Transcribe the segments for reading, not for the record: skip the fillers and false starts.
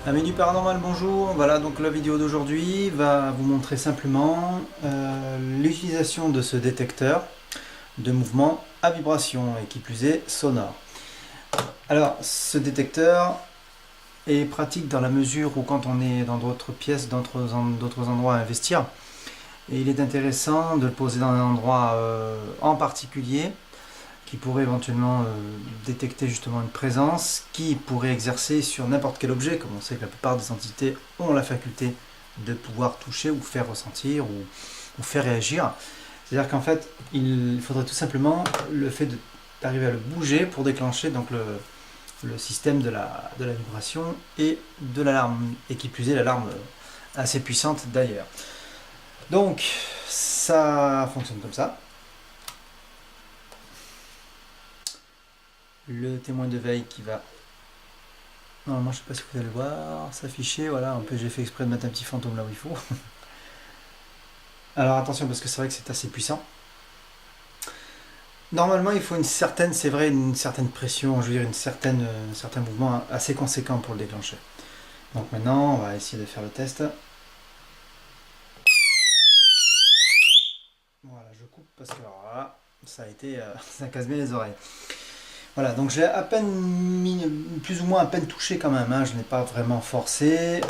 Amis du paranormal, bonjour. Voilà, donc la vidéo d'aujourd'hui va vous montrer simplement l'utilisation de ce détecteur de mouvement à vibration et qui plus est sonore. Alors, ce détecteur est pratique dans la mesure où quand on est dans d'autres pièces, d'autres endroits à investir, et il est intéressant de le poser dans un endroit en particulier qui pourrait éventuellement détecter justement une présence qui pourrait exercer sur n'importe quel objet, comme on sait que la plupart des entités ont la faculté de pouvoir toucher ou faire ressentir ou faire réagir. C'est-à-dire qu'en fait, il faudrait tout simplement le fait d'arriver à le bouger pour déclencher donc le système de la vibration et de l'alarme, et qui plus est l'alarme assez puissante d'ailleurs. Donc ça fonctionne comme ça. Le témoin de veille qui va, normalement je sais pas si vous allez le voir, s'afficher, voilà, un peu j'ai fait exprès de mettre un petit fantôme là où il faut. Alors attention parce que c'est vrai que c'est assez puissant. Normalement il faut une certaine, c'est vrai, une certaine pression, je veux dire un certain mouvement assez conséquent pour le déclencher. Donc maintenant on va essayer de faire le test. Voilà, je coupe parce que alors là, ça a été, ça casse bien les oreilles. Voilà, donc j'ai à peine mis, plus ou moins à peine touché quand même, hein, je n'ai pas vraiment forcé.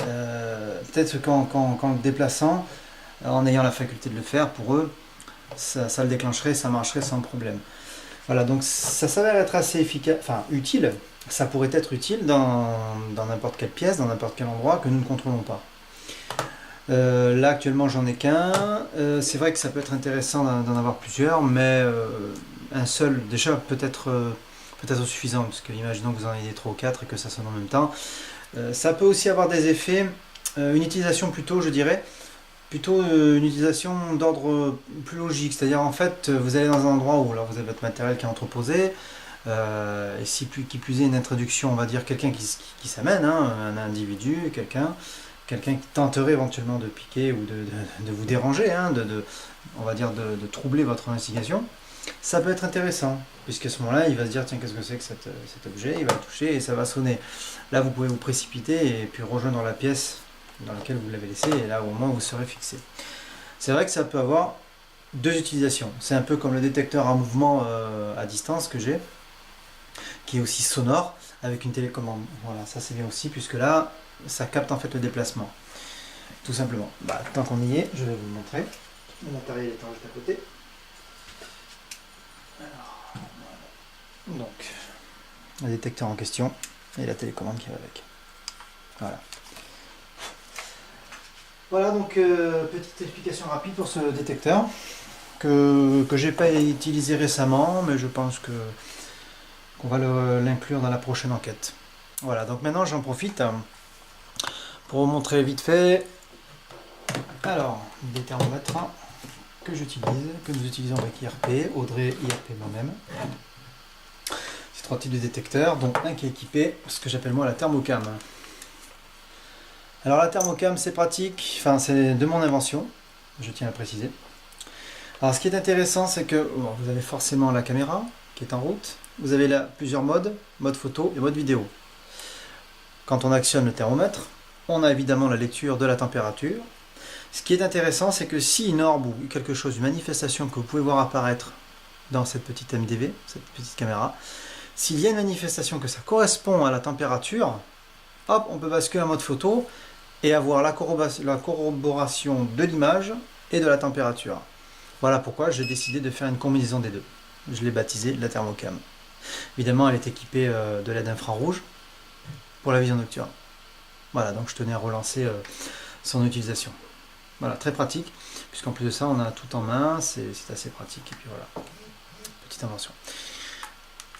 Peut-être qu'en le déplaçant, en ayant la faculté de le faire, pour eux, ça le déclencherait, ça marcherait sans problème. Voilà, donc ça s'avère être assez efficace, enfin utile. Ça pourrait être utile dans n'importe quelle pièce, dans n'importe quel endroit que nous ne contrôlons pas. Là actuellement j'en ai qu'un. C'est vrai que ça peut être intéressant d'en avoir plusieurs, mais un seul déjà peut-être suffisant, parce que imaginons que vous en ayez 3 ou 4 et que ça sonne en même temps. Ça peut aussi avoir des effets, une utilisation plutôt, je dirais, plutôt une utilisation d'ordre plus logique, c'est-à-dire en fait vous allez dans un endroit où alors, vous avez votre matériel qui est entreposé, et si qui plus est une introduction, on va dire quelqu'un qui s'amène, hein, un individu, quelqu'un qui tenterait éventuellement de piquer ou de vous déranger, hein, on va dire de troubler votre investigation. Ça peut être intéressant, puisqu'à ce moment-là, il va se dire tiens, qu'est-ce que c'est que cet objet, il va le toucher et ça va sonner. Là, vous pouvez vous précipiter et puis rejoindre la pièce dans laquelle vous l'avez laissé, et là, au moins, vous serez fixé. C'est vrai que ça peut avoir deux utilisations. C'est un peu comme le détecteur à mouvement à distance que j'ai, qui est aussi sonore, avec une télécommande. Voilà, ça c'est bien aussi, puisque là, ça capte en fait le déplacement. Tout simplement. Bah, tant qu'on y est, je vais vous le montrer. Le matériel étant juste à côté. Donc, le détecteur en question et la télécommande qui va avec. Voilà. Voilà donc petite explication rapide pour ce détecteur que j'ai pas utilisé récemment, mais je pense qu'on va l'inclure dans la prochaine enquête. Voilà, donc maintenant j'en profite pour vous montrer vite fait. Alors, des thermomètres que j'utilise, que nous utilisons avec IRP, Audrey, IRP moi-même. 3 types de détecteurs, dont un qui est équipé, ce que j'appelle moi la thermocam. Alors la thermocam c'est pratique, enfin c'est de mon invention, je tiens à préciser. Alors ce qui est intéressant c'est que vous avez forcément la caméra qui est en route, vous avez là plusieurs modes, mode photo et mode vidéo. Quand on actionne le thermomètre, on a évidemment la lecture de la température. Ce qui est intéressant c'est que si une orbe ou quelque chose, une manifestation que vous pouvez voir apparaître dans cette petite MDV, cette petite caméra, s'il y a une manifestation que ça correspond à la température, hop, on peut basculer en mode photo et avoir la corroboration de l'image et de la température. Voilà pourquoi j'ai décidé de faire une combinaison des deux. Je l'ai baptisée la thermocam. Évidemment, elle est équipée de LED infrarouge pour la vision nocturne. Voilà, donc je tenais à relancer son utilisation. Voilà, très pratique, puisqu'en plus de ça, on a tout en main, c'est assez pratique. Et puis voilà, petite invention.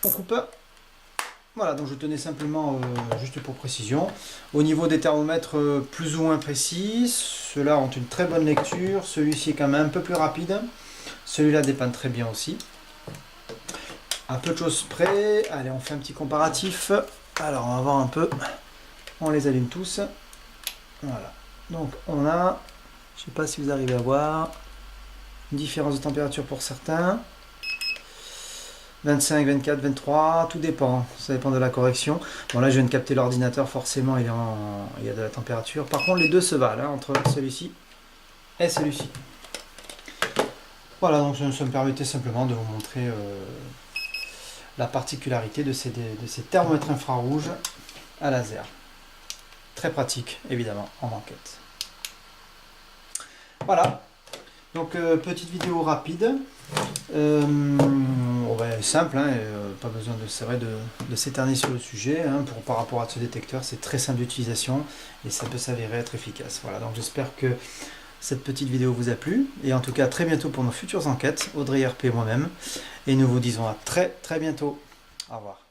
On coupe. Voilà, donc je tenais simplement, juste pour précision, au niveau des thermomètres plus ou moins précis, ceux-là ont une très bonne lecture, celui-ci est quand même un peu plus rapide, celui-là dépanne très bien aussi. À peu de choses près, allez on fait un petit comparatif, alors on va voir un peu, on les allume tous, voilà, donc on a, je ne sais pas si vous arrivez à voir, une différence de température pour certains. 25, 24, 23, tout dépend, ça dépend de la correction. Bon là je viens de capter l'ordinateur, forcément il y a de la température. Par contre les deux se valent, hein, entre celui-ci et celui-ci. Voilà, donc ça me permettait simplement de vous montrer la particularité de ces thermomètres infrarouges à laser. Très pratique, évidemment, en enquête. Voilà, donc petite vidéo rapide, simple, hein, pas besoin de s'éterniser sur le sujet, hein, par rapport à ce détecteur, c'est très simple d'utilisation et ça peut s'avérer être efficace. Voilà, donc j'espère que cette petite vidéo vous a plu, et en tout cas très bientôt pour nos futures enquêtes, Audrey RP et moi-même, et nous vous disons à très bientôt. Au revoir.